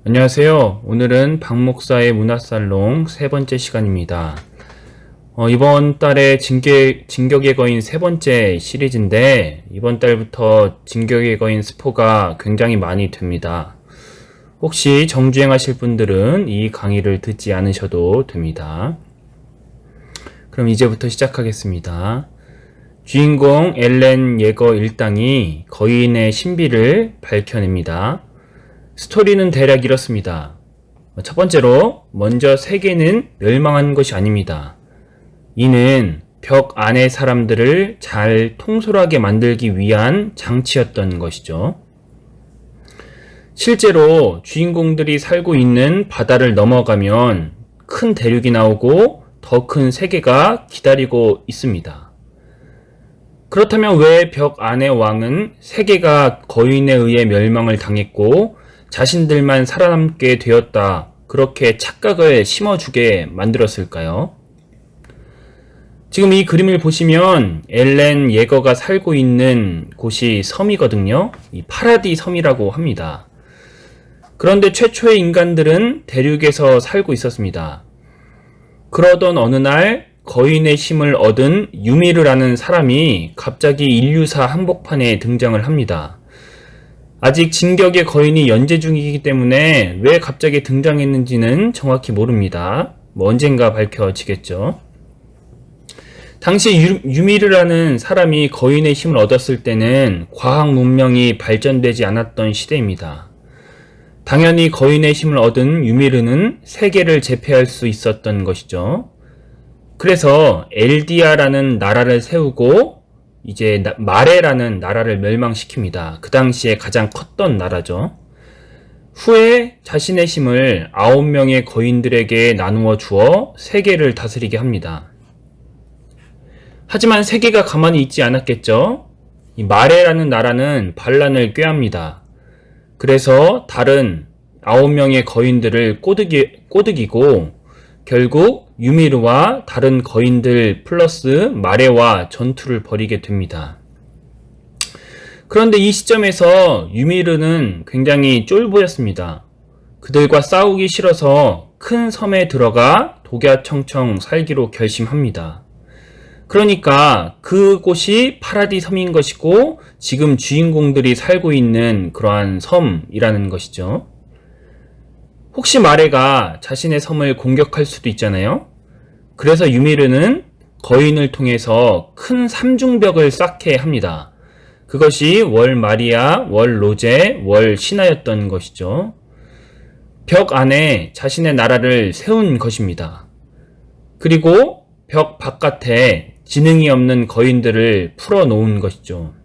안녕하세요. 오늘은 박 목사의 문화살롱 세 번째 시간입니다. 이번 달에 진격의 거인 세 번째 시리즈인데 이번 달부터 진격의 거인 스포가 굉장히 많이 됩니다. 혹시 정주행하실 분들은 이 강의를 듣지 않으셔도 됩니다. 그럼 이제부터 시작하겠습니다. 주인공 엘렌 예거 일당이 거인의 신비를 밝혀냅니다. 스토리는 대략 이렇습니다. 첫 번째로 먼저 세계는 멸망한 것이 아닙니다. 이는 벽 안의 사람들을 잘 통솔하게 만들기 위한 장치였던 것이죠. 실제로 주인공들이 살고 있는 바다를 넘어가면 큰 대륙이 나오고 더 큰 세계가 기다리고 있습니다. 그렇다면 왜 벽 안의 왕은 세계가 거인에 의해 멸망을 당했고 자신들만 살아남게 되었다, 그렇게 착각을 심어주게 만들었을까요? 지금 이 그림을 보시면 엘렌 예거가 살고 있는 곳이 섬이거든요. 이 파라디 섬이라고 합니다. 그런데 최초의 인간들은 대륙에서 살고 있었습니다. 그러던 어느 날 거인의 힘을 얻은 유미르라는 사람이 갑자기 인류사 한복판에 등장을 합니다. 아직 진격의 거인이 연재 중이기 때문에 왜 갑자기 등장했는지는 정확히 모릅니다. 언젠가 밝혀지겠죠. 당시 유미르라는 사람이 거인의 힘을 얻었을 때는 과학 문명이 발전되지 않았던 시대입니다. 당연히 거인의 힘을 얻은 유미르는 세계를 제패할 수 있었던 것이죠. 그래서 엘디아라는 나라를 세우고 이제 마레라는 나라를 멸망시킵니다. 그 당시에 가장 컸던 나라죠. 후에 자신의 힘을 9명의 거인들에게 나누어 주어 세계를 다스리게 합니다. 하지만 세계가 가만히 있지 않았겠죠. 이 마레라는 나라는 반란을 꾀합니다. 그래서 다른 9명의 거인들을 꼬드기고 결국 유미르와 다른 거인들 플러스 마레와 전투를 벌이게 됩니다. 그런데 이 시점에서 유미르는 굉장히 쫄보였습니다. 그들과 싸우기 싫어서 큰 섬에 들어가 독야청청 살기로 결심합니다. 그러니까 그곳이 파라디 섬인 것이고 지금 주인공들이 살고 있는 그러한 섬이라는 것이죠. 혹시 마레가 자신의 섬을 공격할 수도 있잖아요. 그래서 유미르는 거인을 통해서 큰 삼중벽을 쌓게 합니다. 그것이 월 마리아, 월 로제, 월 시나였던 것이죠. 벽 안에 자신의 나라를 세운 것입니다. 그리고 벽 바깥에 지능이 없는 거인들을 풀어놓은 것이죠.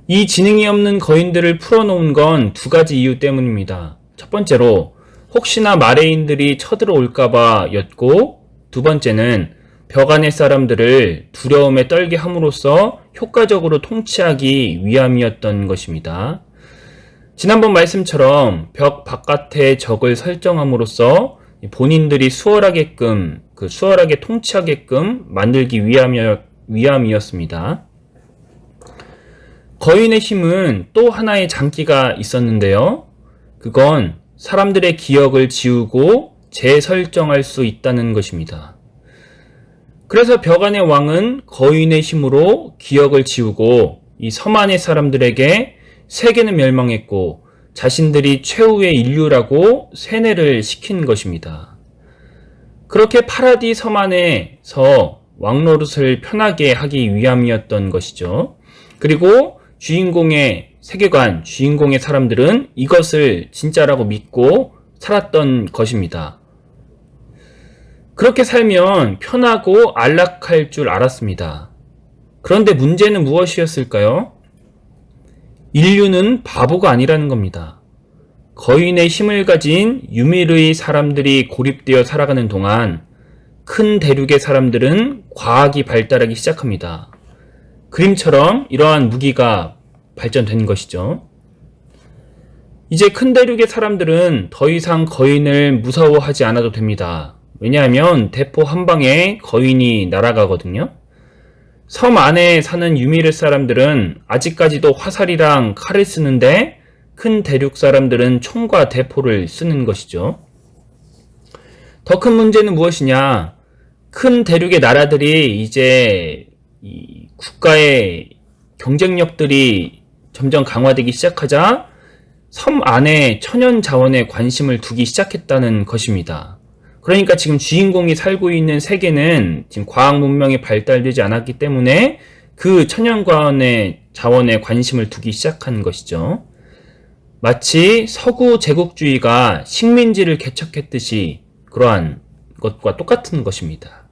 이 지능이 없는 거인들을 풀어놓은 건 두 가지 이유 때문입니다. 첫 번째로 혹시나 마레인들이 쳐들어올까봐 였고, 두 번째는 벽 안의 사람들을 두려움에 떨게 함으로써 효과적으로 통치하기 위함이었던 것입니다. 지난번 말씀처럼 벽 바깥에 적을 설정함으로써 본인들이 수월하게 통치하게끔 만들기 위함이었습니다. 거인의 힘은 또 하나의 장기가 있었는데요. 그건 사람들의 기억을 지우고 재설정할 수 있다는 것입니다. 그래서 벽 안의 왕은 거인의 힘으로 기억을 지우고 이 섬 안의 사람들에게 세계는 멸망했고 자신들이 최후의 인류라고 세뇌를 시킨 것입니다. 그렇게 파라디 섬 안에서 왕노릇을 편하게 하기 위함이었던 것이죠. 그리고 주인공의 세계관, 주인공의 사람들은 이것을 진짜라고 믿고 살았던 것입니다. 그렇게 살면 편하고 안락할 줄 알았습니다. 그런데 문제는 무엇이었을까요? 인류는 바보가 아니라는 겁니다. 거인의 힘을 가진 유미르의 사람들이 고립되어 살아가는 동안 큰 대륙의 사람들은 과학이 발달하기 시작합니다. 그림처럼 이러한 무기가 발전된 것이죠. 이제 큰 대륙의 사람들은 더 이상 거인을 무서워하지 않아도 됩니다. 왜냐하면 대포 한 방에 거인이 날아가거든요. 섬 안에 사는 유미르 사람들은 아직까지도 화살이랑 칼을 쓰는데 큰 대륙 사람들은 총과 대포를 쓰는 것이죠. 더 큰 문제는 무엇이냐? 큰 대륙의 나라들이 이제 이 국가의 경쟁력들이 점점 강화되기 시작하자 섬 안에 천연 자원에 관심을 두기 시작했다는 것입니다. 그러니까 지금 주인공이 살고 있는 세계는 지금 과학 문명이 발달되지 않았기 때문에 그 천연 자원에 관심을 두기 시작한 것이죠. 마치 서구 제국주의가 식민지를 개척했듯이 그러한 것과 똑같은 것입니다.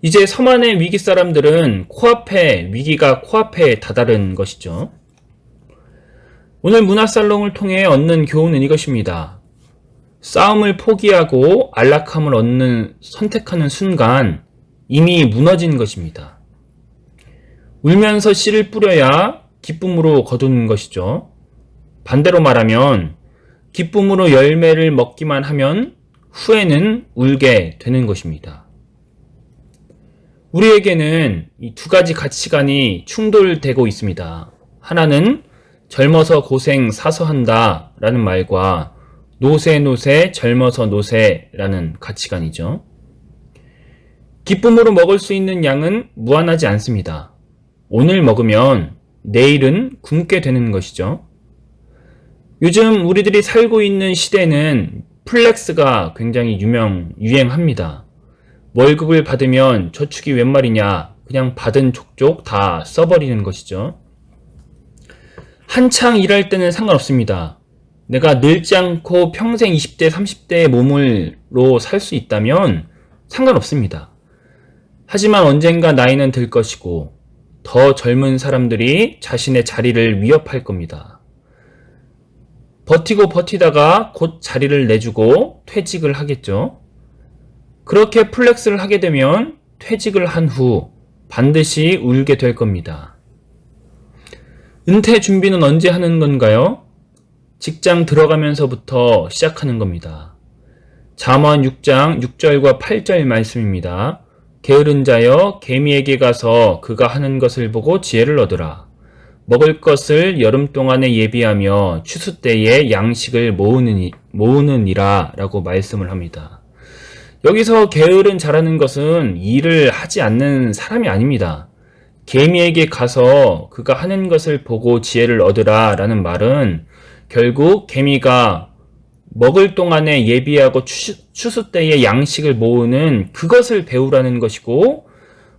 이제 섬 안의 위기 사람들은 위기가 코앞에 다다른 것이죠. 오늘 문화살롱을 통해 얻는 교훈은 이것입니다. 싸움을 포기하고 안락함을 선택하는 순간 이미 무너진 것입니다. 울면서 씨를 뿌려야 기쁨으로 거두는 것이죠. 반대로 말하면 기쁨으로 열매를 먹기만 하면 후에는 울게 되는 것입니다. 우리에게는 이 두 가지 가치관이 충돌되고 있습니다. 하나는 젊어서 고생 사서 한다 라는 말과 노세 젊어서 노세라는 가치관이죠. 기쁨으로 먹을 수 있는 양은 무한하지 않습니다. 오늘 먹으면 내일은 굶게 되는 것이죠. 요즘 우리들이 살고 있는 시대는 플렉스가 굉장히 유행합니다. 월급을 받으면 저축이 웬 말이냐, 그냥 받은 족족 다 써버리는 것이죠. 한창 일할 때는 상관없습니다. 내가 늙지 않고 평생 20대, 30대의 몸으로 살 수 있다면 상관없습니다. 하지만 언젠가 나이는 들 것이고 더 젊은 사람들이 자신의 자리를 위협할 겁니다. 버티다가 곧 자리를 내주고 퇴직을 하겠죠. 그렇게 플렉스를 하게 되면 퇴직을 한 후 반드시 울게 될 겁니다. 은퇴 준비는 언제 하는 건가요? 직장 들어가면서부터 시작하는 겁니다. 잠언 6장 6절과 8절 말씀입니다. 게으른 자여 개미에게 가서 그가 하는 것을 보고 지혜를 얻으라. 먹을 것을 여름 동안에 예비하며 추수 때에 양식을 모으느니라 라고 말씀을 합니다. 여기서 게으른 자라는 것은 일을 하지 않는 사람이 아닙니다. 개미에게 가서 그가 하는 것을 보고 지혜를 얻으라 라는 말은 결국 개미가 먹을 동안에 예비하고 추수 때에 양식을 모으는 그것을 배우라는 것이고,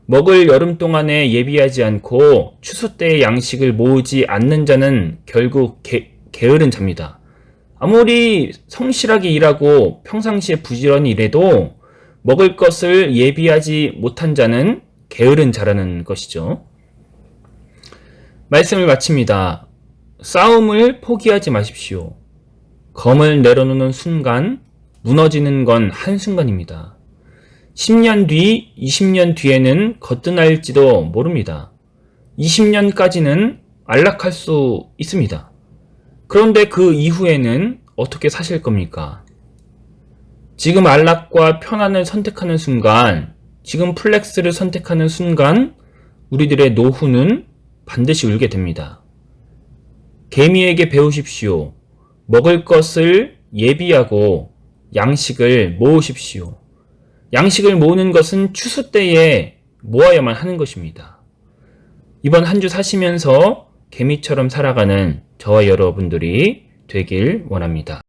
먹을 여름 동안에 예비하지 않고 추수 때에 양식을 모으지 않는 자는 결국 게으른 자입니다. 아무리 성실하게 일하고 평상시에 부지런히 일해도 먹을 것을 예비하지 못한 자는 게으른 자라는 것이죠. 말씀을 마칩니다. 싸움을 포기하지 마십시오. 검을 내려놓는 순간 무너지는 건 한순간입니다. 10년 뒤, 20년 뒤에는 거뜬할지도 모릅니다. 20년까지는 안락할 수 있습니다. 그런데 그 이후에는 어떻게 사실 겁니까? 지금 안락과 편안을 선택하는 순간, 지금 플렉스를 선택하는 순간 우리들의 노후는 반드시 울게 됩니다. 개미에게 배우십시오. 먹을 것을 예비하고 양식을 모으십시오. 양식을 모으는 것은 추수 때에 모아야만 하는 것입니다. 이번 한 주 사시면서 개미처럼 살아가는 저와 여러분들이 되길 원합니다.